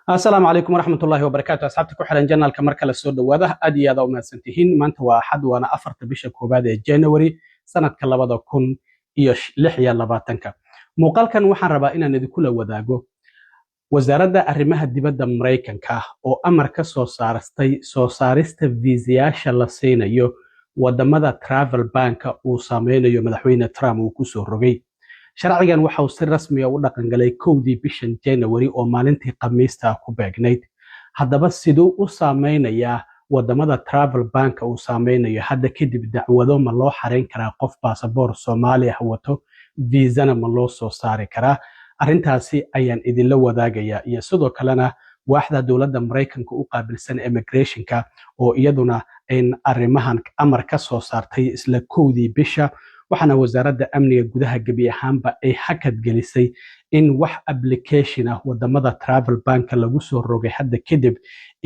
السلام عليكم ورحمة الله وبركاته. أصحابتك وحرن جنال كمركل السود وده أدي هذا وما سنتهين ما أنت واحد وأنا أفرت بشك وبعد جانوري سنة كلا بدأ كون إيش لحية لباتنك مقال كان وحن ربائنا ندي كل وداجو وزارة أرمها الدبادة مريكان كه أو أمريكا سوسارست فيزياش لسينا يو ودمدا ترافل بانك وسامين يو مدحوين ترام وكسر رجي sharcigan waxa uu si rasmi ah u dhaqan galay 1 bishan January oo maalintii Khamiista ku beegnayd haddaba sidoo u saameynaya wadamada travel bank uu saameynayo hadda kadib dacwado ma loo xareyn karaa qof baasaboor Soomaaliya wato viisana ma loo soo saari karaa arrintaasi ayaan idinla wadaagaya iyo sidoo kalena waaxda dawladda Mareykanka u qaabilsan immigrationka oo iyaduna in arrimahan amar ka soo saartay isla 1 bisha waxana wasaaradda amniga gudaha gabi ahaanba ay hakad gelisay in wax application ah wadamada travel bank lagu soo rogay hadda kadib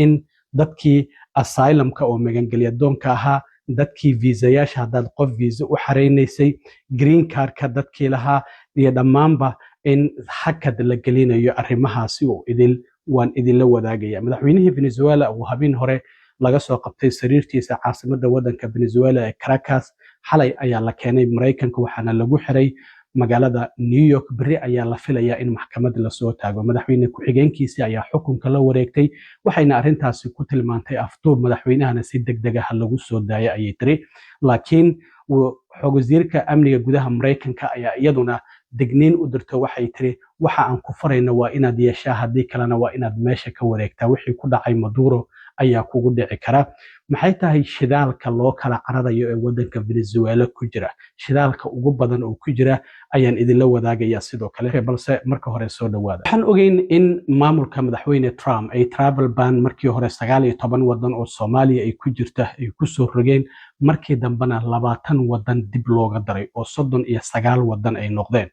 in dadkii asylum-ka oo magangelya doonka ahaa dadkii viisayaasha haddaad qof viisa u xareynaysay green card-ka dadkii lahaa iyo dhammaanba in hakad la gelinayo arrimahaasi oo waan idinla wadaagaya madaxweynihii Venezuela oo habeen hore laga soo qabtay sariirtiisa caasimadda waddanka Venezuela ee Caracas xalay ayaa la keenay Mareykanka waxaana lagu xiray magaalada New York bari ayaa la filayaa in maxkamad la soo taago madaxweyne ku-xigeenkiisa ayaa xukunka la wareegtay waxayna arrintaasi ku tilmaantay afduub madaxweynahana si degdeg ah lagu soo daayay ayay tiri laakiin xogwasiirka amniga gudaha Mareykanka ayaa iyaduna digniin u dirto waxay tiri waxa aan ku farayna waa inaad yeeshaa haddii kalena waa inaad meesha ka wareegtaa wixii ku dhacay Maduro ayaa kugu dhici kara maxay tahay shidaalka loo kala cararayo ee waddanka Venezuela ku jira shidaalka ugu badan oo ku jira ayaan idinla wadaagaya sidoo kale balse marka hore soo dhawaada waxaan ogeyn in maamulka madaxweyne Trump ay travel ban markii hore 19 wadan oo Soomaaliya ay ku jirta ay ku soo rogeen markii dambana 20 wadan dib looga daray oo 39 wadan ay noqdeen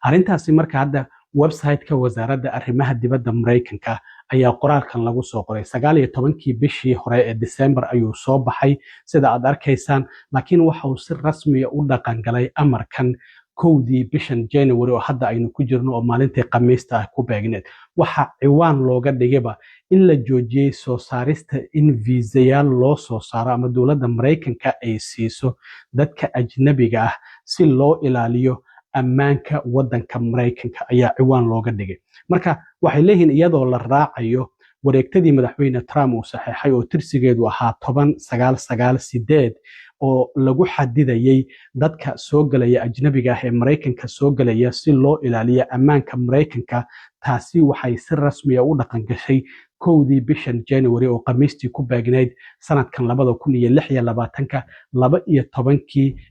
arrintaasi marka hadda website-ka wasaaradda arrimaha dibadda Mareykanka ayaa qoraalkan lagu soo qoray 19kii bishii hore ee December ayuu soo baxay sida aad arkaysaan laakiin waxa uu si rasmi ah u dhaqan galay amarkan 1 bishan January oo hadda aynu ku jirno oo maalintii Khamiista ah ku beegneed waxa ciwaan looga dhigayba in la joojiyay soo saarista in viisayaal loo soo saaro ama dawladda Mareykanka ay siiso dadka ajnabiga ah si loo ilaaliyo ammaanka waddanka Mareykanka ayaa ciwaan looga dhigay marka waxay leeyihiin iyadoo la raacayo wareegtadii madaxweyne Trump uu saxeexay oo tirsigeedu ahaa 10998 oo lagu xadidayay dadka soo galaya ajnabiga ah ee Mareykanka soo galaya si loo ilaaliyo ammaanka Mareykanka taasi waxay si rasmi ah u dhaqan gashay 1 bishan January oo Khamiistii ku beegnayd sanadkan 2026 12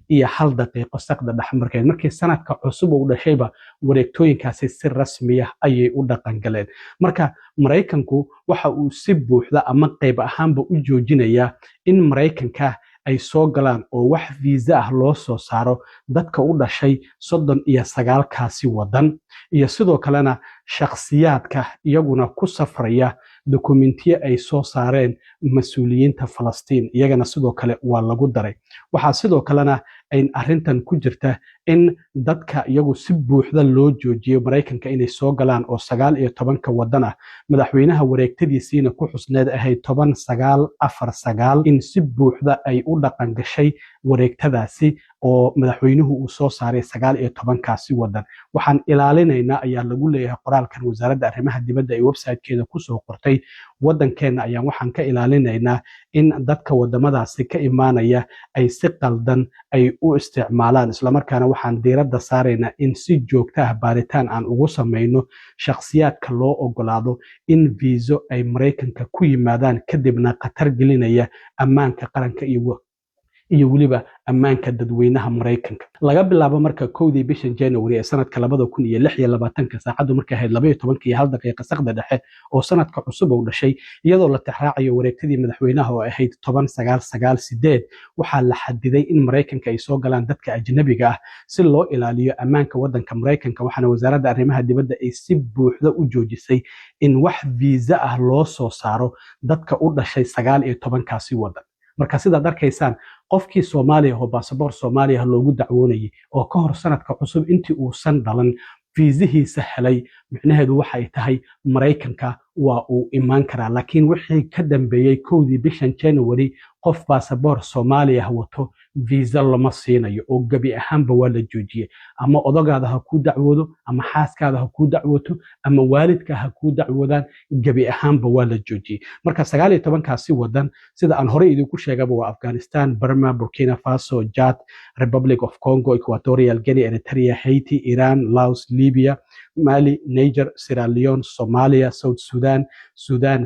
iyo 1 daqiiqo saqda dhaxmarkeed markii sanadka cusub uu dhashayba wareegtooyinkaasi si rasmi ah ayay u dhaqan galeen marka Mareykanku waxa uu si buuxda ama qayb ahaanba u joojinayaa in Mareykanka ay soo galaan oo wax viisa ah loo soo saaro dadka u dhashay 39 kaasi wadan iyo sidoo kalena shakhsiyaadka iyaguna ku safraya dokumentiyo ay soo saareen mas'uuliyiinta Falastiin iyagana sidoo kale waa lagu daray waxa sidoo kalena ay arrintan ku jirta in dadka iyagu si buuxda loo joojiyo Mareykanka inay soo galaan oo 19 wadan ah madaxweynaha wareegtadiisiina ku xusneed ahayd 10949 in si buuxda ay u dhaqan gashay wareegtadaasi oo madaxweynuhu uu soo saaray 19 kaasi wadan waxaan ilaalinaynaa ayaa lagu leeyahay qoraalkan wasaaradda arrimaha dibadda ee website-keeda ku soo qortay waddankeena ayaan waxaan ka ilaalinaynaa in dadka wadamadaasi ka imaanaya ay si qaldan ay u isticmaalaan isla markaana waxaan diiradda saaraynaa in si joogto ah baaritaan aan ugu samayno shakhsiyaadka loo ogolaado in viiso ay Mareykanka ku yimaadaan kadibna khatar gelinaya ammaanka qaranka iyo waliba ammaanka dadweynaha Mareykanka laga bilaabo marka 1 bishan January ee sanadka 2026 saacadu markay ahayd 12 iyo 1 daqiiqo saqda dhexe oo sanadka cusub uu dhashay iyadoo la tixraacayo wareegtadii madaxweynaha oo ahayd 10998 waxaa la xadiday in Mareykanka ay soo galaan dadka ajnabiga ah si loo ilaaliyo ammaanka waddanka Mareykanka waxaana wasaaradda arrimaha dibadda ay si buuxda u joojisay in wax viisa ah loo soo saaro dadka u dhashay 19 kaasi wadan marka sidaad arkaysaan qofkii Soomaaliya oo baasaboor Soomaaliya loogu dacwoonayay oo ka hor sanadka cusub intii uu san dhalan fiisihiisa helay micnaheedu waxay tahay Mareykanka waa uu imaan karaa, laakiin wixii ka dambeeyey 1 bishan January qof baasaboor Soomaaliya wato visa lama siinayo oo gabi ahaanba waa la joojiyey. ama odagaada ha ku dacwoodo ama xaaskaada ha ku dacwooto ama waalidka ha ku dacwoodaan, gabi ahaanba waa la joojiyey. marka 19kaasi wadan sida aan horey idinku sheegaba waa Afghanistan, Burma, Burkina Faso, Chad, Republic of Congo, Equatorial Guinea, Eritrea, Haiti, Iran, Laos, Libya, Mali, Niger, Sierra Leone, Somalia, South Sudan,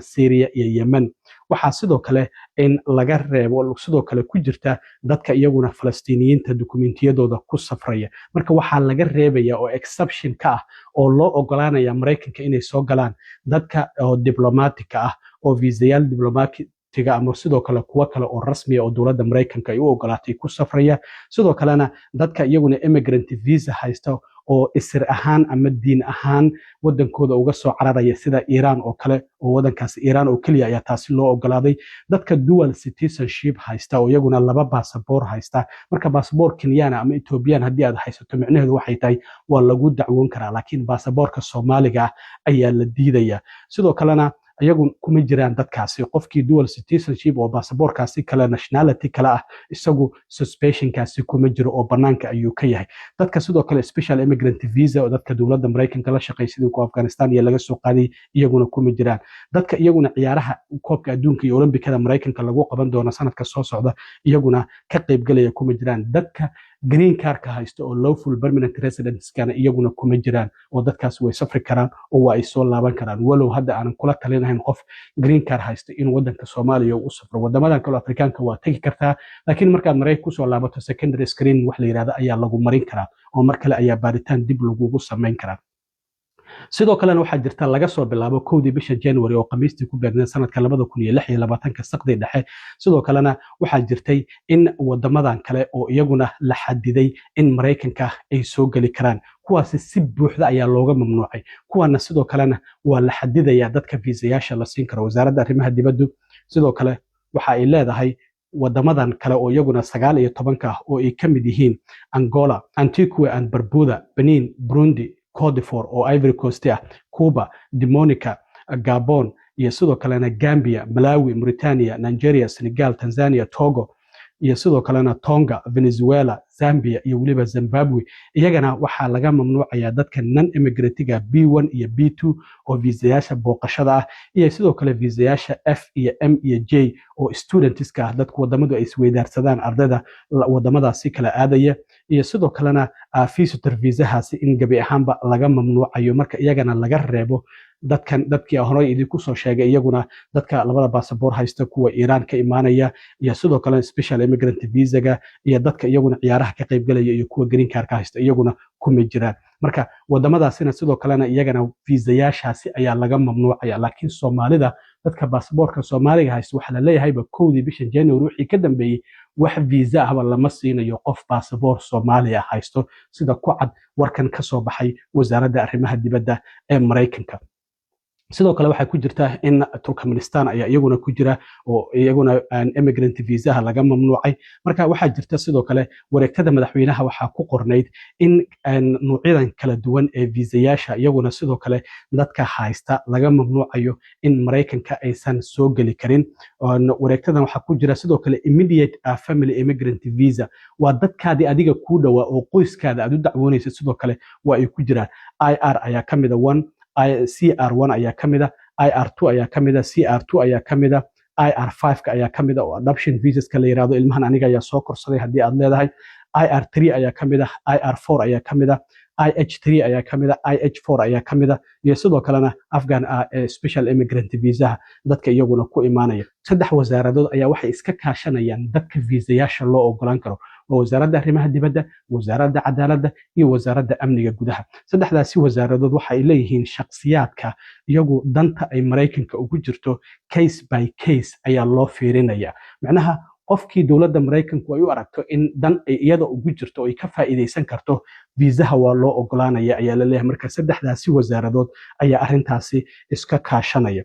Syria iyo Yemen. waxaa sidoo kale in laga reebo sidoo kale ku jirta dadka iyaguna Falastiiniyiinta dukumentiyadooda ku safraya. marka waxaa laga reebaya oo exception ka ah oo loo ogolaanaya Mareykanka inay soo galaan dadka oo diblomatika ah oo viisayaal diblomaatiga ama sidoo kale kuwa kale oo rasmi ah oo dowladda Mareykanka ay u ogolaatay ku safraya. sidoo kalena dadka iyaguna immigrant visa haysta oo isir ahaan ama diin ahaan wadankooda uga soo cararaya sida Iran oo kale, oo wadankaas Iran oo kaliya ayaa taasi loo ogolaaday. dadka dual citizenship haysta oo iyaguna 2 baasaboor haysta, marka baasaboor Kenyan ama Ethiopian haddii aad haysato micnaheedu waxay tahay waa lagu dacwoon karaa, laakiin baasaboorka Soomaaliga ayaa la diidaya. sidoo kalena ayagu kuma jiraan dadkaasi. qofkii dual citizenship oo baasaboorkaasi kale nationality kale ah isagu suspensionkaasi kuma jiro oo banaanka ayuu ka yahay. dadka sidoo kale special immigrant visa oo dadka dowladda Mareykanka la shaqeeyay sidii ku Afghanistan iyo laga soo qaaday iyaguna kuma jiraan. dadka iyaguna ciyaaraha koobka adduunka iyo Olimbikada Mareykanka lagu qaban doono sanadka soo socda iyaguna ka qayb galaya kuma jiraan. dadka green card-ka haysta oo lawful permanent residence-kana iyaguna kuma jiraan, oo dadkaas way safri karaan oo waa ay soo laaban karaan. walow hadda aanan kula talinahayn qof green card haysta in wadanka Soomaaliya u safro. wadamadan kale Afrikaanka waa tagi kartaa, laakiin markaad Mareykanka kusoo laabato secondary screening wax la yiraahdo ayaa lagu marin karaa oo mar kale ayaa baaritaan dib lagugu samayn karaa. sidoo kalena waxaa jirta laga soo bilaabo 1 bisha January oo khamiistii ku beegnay sanadka 2026 saqdi dhexe. sidoo kalena waxaa jirtay in wadamadan kale oo iyaguna la xadiday in Mareykanka ay soo gali karaan, kuwaasi si buuxda ayaa looga mamnuucay. kuwana sidoo kalena waa la xadidaya dadka viisayaasha la siin karo. wasaaradda arrimaha dibadda sidoo kale waxa ay leedahay wadamadan kale oo iyaguna 19 oo ay kamid yihiin Angola, Antigua and Barbuda, Benin, Burundi, Cote d'Ivoire oo Ivory Coast ah, Cuba, Dominica, Gabon iyo sidoo kalena Gambia, Malawi, Mauritania, Nigeria, Senegal, Tanzania, Togo iyo sidoo kalena Tonga, Venezuela, Zambia iyo waliba Zimbabwe. iyagana waxaa laga mamnuucaya dadka non immigrant-ga B1 iyo B2 oo viisayaasha booqashada ah iyo sidoo kale viisayaasha F iyo M iyo J oo students-ka ah, dadku wadamadu ay isweydaarsadaan ardayda wadamadaasi kala aadaya. iyo sidoo kalena visitor visa-haasi in gabi ahaanba laga mamnuucayo, marka iyagana laga reebo dadkii horey idinku soo sheegay iyaguna dadka 2 baasaboor haysta kuwa Iran ka imaanaya iyo sidoo kale special immigrant visa-ga iyo dadka iyaguna ciyaaraha ka qayb galaya iyo kuwa green card-ka haysta iyaguna kuma jiraan. marka wadamadaasina sidoo kalena iyagana viisayaashaasi ayaa laga mamnuucaya, laakiin Soomaalida dadka baasaboorka Soomaaliga haysta waxa la leeyahay 1 bisha January wixii ka dambeeyay wax visa ahba lama siinayo qof baasaboor Soomaaliya haysto, sida ku cad warkan ka soo baxay wasaaradda arrimaha dibadda ee Mareykanka. sidoo kale waxaa ku jirta in Turkmenistan ayaa iyaguna ku jira oo iyaguna immigrant visa laga mamnuucay. marka waxaa jirta sidoo kale wareegtada madaxweynaha waxaa ku qornayd in nuucyadan kala duwan ee viisayaasha iyaguna sidoo kale dadka haysta laga mamnuucayo in Mareykanka aysan soo gali karin. wareegtadan waxaa ku jira sidoo kale immediate family immigrant visa, waa dadkaadii adiga ku dhawaa oo qoyskaada aad u dacwoonaysa sidoo kale waa ay ku jiraan. IR ayaa kamid ah, CR1 ayaa kamida, IR2 ayaa kamida, CR2 ayaa kamida, IR5 ayaa kamida oo adoption visas-ka la yiraahdo ilmahan aniga ayaa soo korsaday haddii aad leedahay. IR3 ayaa kamida, IR4 ayaa kamida, IH3 ayaa kamida, IH4 ayaa kamida iyo sidoo kalena Afghan special immigrant visa dadka iyaguna ku imaanaya. 3 wasaaradood ayaa waxay iska kaashanayaan dadka viisayaasha loo ogolaan karo, oo wasaaradda arrimaha dibadda, wasaaradda cadaaladda iyo wasaaradda amniga gudaha. 3daasi wasaaradood waxa ay leeyihiin shakhsiyaadka iyagu danta ay Mareykanka ugu jirto case by case ayaa loo fiirinaya. macnaha qofkii dowladda Mareykanku ay u aragto in dan ay iyada ugu jirto oo ay ka faa'iideysan karto viisaha waa loo ogolaanaya ayaa la leeyahay. marka 3daasi wasaaradood ayaa arrintaasi iska kaashanaya.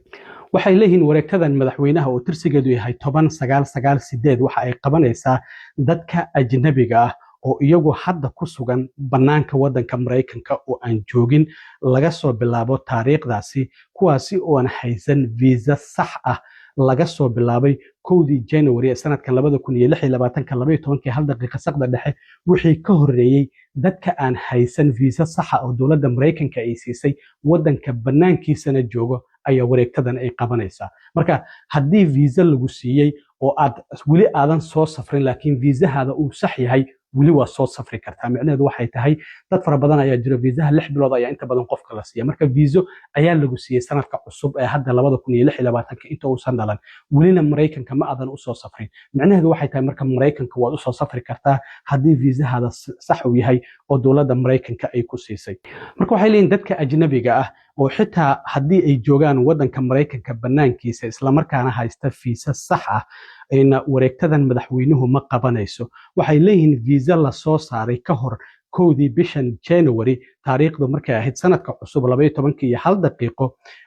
waxay leeyihiin wareegtadan madaxweynaha oo tirsigeedu yahay 10998 waxa ay qabanaysaa dadka ajnabiga ah oo iyagu hadda ku sugan bannaanka waddanka Maraykanka oo aan joogin laga soo bilaabo taariikhdaasi, kuwaasi oo aan haysan visa sax ah laga soo bilaabay 1 January ee sanadkan 2026 hal daqiiqo saqda dhexe wixii ka horreeyay dadka aan haysan visa sax ah oo dowladda Maraykanka ay siisay waddanka bannaankiisana joogo ayaa wareegtadan ay qabanaysaa. Marka haddii visa lagu siiyey oo aad weli aadan soo safrin laakiin viisahaada uu sax yahay weli waa soo safri kartaa. Micnaheedu waxay tahay dad fara badan ayaa jira viisaha 6 bilood ayaa inta badan qofka la siiya. Marka viiso ayaa lagu siiyey sanadka cusub ee hadda 2026 inta uusan dhalan welina Maraykanka ma aadan u soo safrin. Micnaheedu waxay tahay marka Maraykanka waad u soo safri kartaa haddii viisahaada sax uu yahay oo dowladda Maraykanka ay ku siisay. Marka waxay leeyihiin dadka ajnabiga ah oo xitaa haddii ay joogaan waddanka Maraykanka bannaankiisa isla markaana haysta fiisa sax ah ayna wareegtadan madaxweynuhu ma qabanayso. Waxay leeyihiin visa la soo saaray ka hor 1 bishan January taariikhdu markay ahayd sanadka cusub 12 iyo hal daqiiqo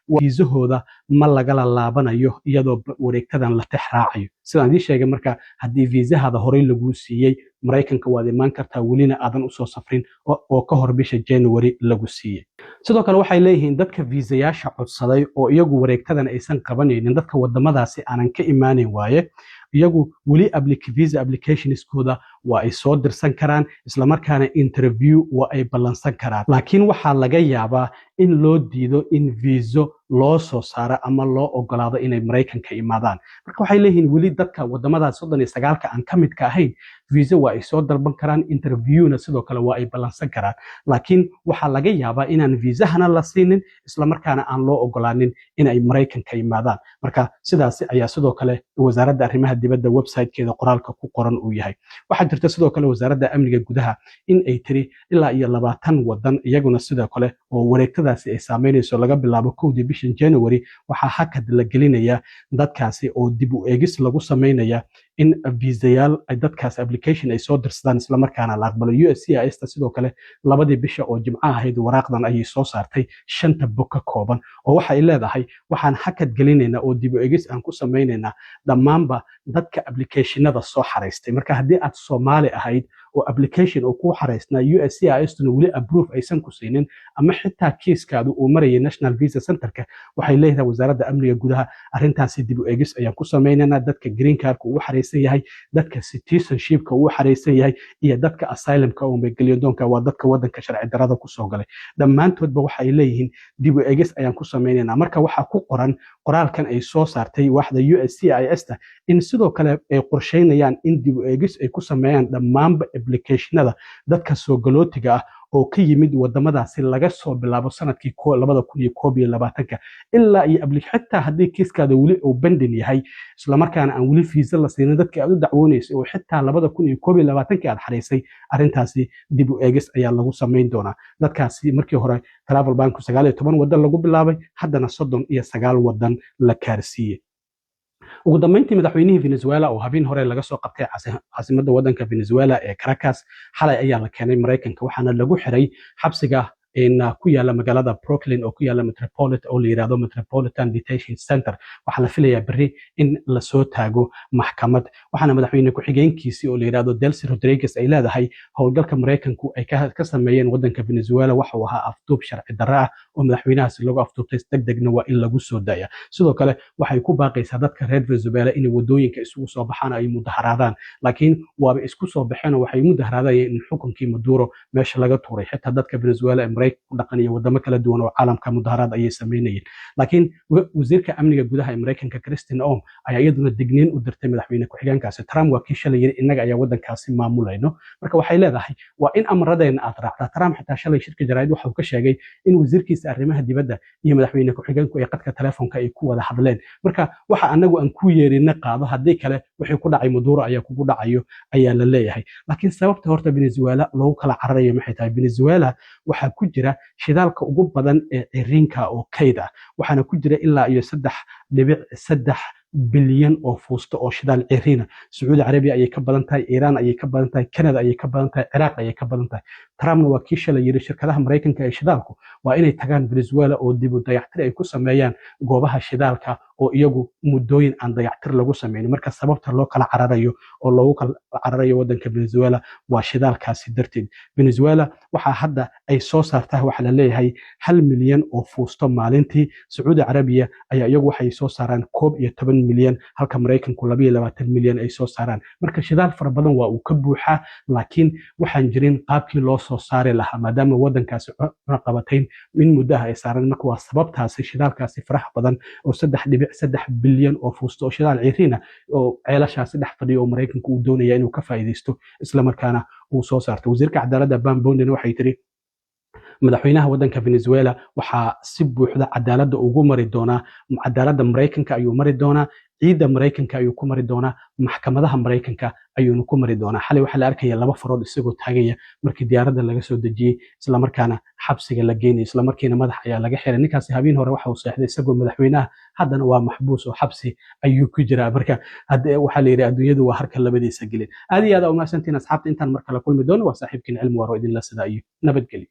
viisahooda ma lagala laabanayo iyadoo wareegtadan la tixraacayo. sidaan idin sheegay marka haddii viisahada horey lagu siiyey Maraykanka waad imaan kartaa welina aadan u soo safrin oo ka hor bisha January lagu siiyey. sidoo kale waxay leeyihiin dadka viisayaasha codsaday oo iyagu wareegtadan aysan qabanaynin dadka wadamadaasi aanan ka imaanin waaye iyagu weli visa applicationskooda waa ay soo dirsan karaan isla markaana interview waa ay ballansan karaan. laakiin waxaa laga yaabaa in loo diido in viiso loo soo saaro ama loo ogolaado inay Maraykanka imaadaan. marka waxay leeyihiin weli dadka wadamadaas 39 aan ka mid ka ahayn viisa waa ay soo dalban karaan interviewna sidoo kale waa ay ballansan karaan. laakiin waxaa laga yaabaa inaan viisahana la siinin isla markaana aan loo ogolaanin inay Maraykanka imaadaan. marka sidaas ayaa sidoo kale wasaaradda arrimaha dibadda website-keeda qoraalka ku qoran uu yahay. waxaa jirta sidoo kale wasaaradda amniga gudaha in ay tiri ilaa iyo 20 wadan iyaguna sidoo kale oo wareegtadaasi ay saameynayso laga bilaabo 1 bishan January waxaa hakad la gelinaya dadkaasi oo dib u eegis lagu sameynaya in viisayaal ay dadkaas application ay soo dirsadaan isla markaana la aqbalo. USCIS sidoo kale 2 bisha oo Jimco ahayd waraaqdan ayay soo saartay 5 bog ka kooban oo waxay leedahay waxaan hakad gelinaynaa oo dib u eegis aan ku sameynaynaa dhammaanba dadka applicationada soo xareystay. marka haddii aad Soomaali ahayd oo application oo ku xareysnaa USCIS weli approve aysan ku siinin ama xitaa kiiskaadu uu marayay National Visa Centerka waxay leedahay wasaaradda amniga gudaha arrintaasi dib u eegis ayaan ku sameynaynaa dadka green cardka uu xareysan yahay dadka citizenshipka uu xareysan yahay iyo dadka asylumka oo megalyoonka waa dadka waddanka sharci darrada ku soo galay dhammaantoodba waxay leeyihiin dib u eegis ayaan ku sameynaynaa. marka waxaa ku qoran qoraalkan ay soo saartay waaxda USCIS in sidoo kale ay qorsheynayaan in dib u eegis ay ku sameeyaan dhammaanba applicationada dadka soo galootiga ah oo ka yimid wadamadaasi laga soo bilaabo sanadkii 2021 ilaa iyo xitaa haddii kiiskaada weli uu bandin yahay isla markaana aan weli fiisa la siinin dadka aad u dacwoonaysay oo xitaa 2021 aad xareysay arrintaasi dib u eegis ayaa lagu sameyn doonaa. dadkaasi markii hore travel bank 19 wadan lagu bilaabay haddana 39 wadan la kaarsiiyey. ugu dambeyntii madaxweynihii Venezuela oo habeen hore laga soo qabtay caasimadda waddanka Venezuela ee Caracas xalay ayaa la keenay Maraykanka waxaana lagu xiray xabsiga ku yaala magaalada Brooklyn oo ku yaala Metropolitan Detention Center. waxaa la filayaa berri in la soo taago maxkamad waxaana madaxweyne ku-xigeenkiisii oo la yiraahdo Delcy Rodriguez ay leedahay howlgalka Maraykanku ay ka sameeyeen waddanka Venezuela waxa uu ahaa afduub sharci darro ah oo madaxweynahaasi lagu afduubtay degdegna waa in lagu soo daaya. sidoo kale waxay ku baaqaysaa dadka reer Venezuela in wadooyinka isugu soo baxaan ay mudaharaadaan laakiin waaba isku soo baxeen oo waxay mudaharaadayeen in xukunkii Maduro meesha laga tuuray. xitaa dadka Venezuela ku dhaqan iyo wadamo kala duwan oo caalamka mudaharaad ayay sameynayeen. laakiin wasiirka amniga gudaha ee Maraykanka Christine Noem ayaa iyaduna digniin u dirtay madaxweyne ku-xigeenkaasi Trump waa kii shalay yiri inaga ayaa waddankaasi maamulayno. marka waxay leedahay waa in amradeena aad raacdaa. Trump xitaa shalay shirka jaraa'id waxa uu ka sheegay in wasiirkiisa arrimaha dibadda iyo madaxweyne ku-xigeenku ay qadka telefoonka ay ku wada hadleen. marka waxa anagu aan ku yeerina qaado haddii kale wixii ku dhacay Maduro ayaa kugu dhacayo ayaa la leeyahay. laakiin sababta horta Venezuela loogu kala cararayo maxay tahay? Venezuela waxaa ku jira shidaalka ugu badan ee ciriinka oo kayd ah waxaana ku jira ilaa iyo 3.3 bilyan oo fuusto oo shidaal ciriina. Sacuudi Carabiya ayay ka badan tahay, Iiraan ayay ka badan tahay, Canada ayay ka badan tahay, Ciraaq ayay ka badan tahay. trumpna waa kii shalay yiri shirkadaha maraykanka ee shidaalku waa inay tagaan venezuela oo dib u dayactir ay ku sameeyaan goobaha shidaalka oo iyagu muddooyin aan dayactir lagu sameynin marka sababta loo kala cararayo oo loogu kala cararayo waddanka venezuela waa shidaalkaasi darteed venezuela waxaa hadda ay soo saartaa waxa la leeyahay 1 milyan oo fuusto maalintii sacuudi carabiya ayaa iyagu waxay soo saaraan 11 milyan halka maraykanku 22 milyan ay soo saaraan marka shidaal fara badan waa uu ka buuxaa laakiin waxaan jirin qaabkii loo soo saari lahaa maadaama waddankaasi cunaqabatayn in muddaha ay saaran marka waa sababtaasi shidaalkaasi faraha badan oo 3.3 bilyan oo fuusto oo shidaal ciiriina oo ceelashaasi dhex fadhiyo oo maraykanku uu doonaya inuu ka faa'iideysto isla markaana uu soo saarto wasiirka cadaaladda Pam Bonden waxay tiri madaxweynaha waddanka Venezuela waxaa si buuxda cadaaladda ugu mari doonaa cadaaladda Mareykanka ayuu mari doonaa ciidda Mareykanka ayuu ku mari doonaa maxkamadaha Mareykanka ayuuna ku mari doonaa xalay waxaa la arkaya laba farood isagoo taagaya markii diyaaradda laga soo dejiyey isla markaana xabsiga la geeyay isla markiina madax ayaa laga xiray ninkaasi habeen hore waxa uu seexday isagoo madaxweynaha haddana waa maxbuus oo xabsi ayuu ku jiraa marka waxaa la yiri adduunyadu waa harka labadiisa gelin aad iyo aad u mahadsantiin asxaabta intaan mar kale kulmi doono waa saaxiibkiin cilmi waro idin la sida iyo nabadgelyo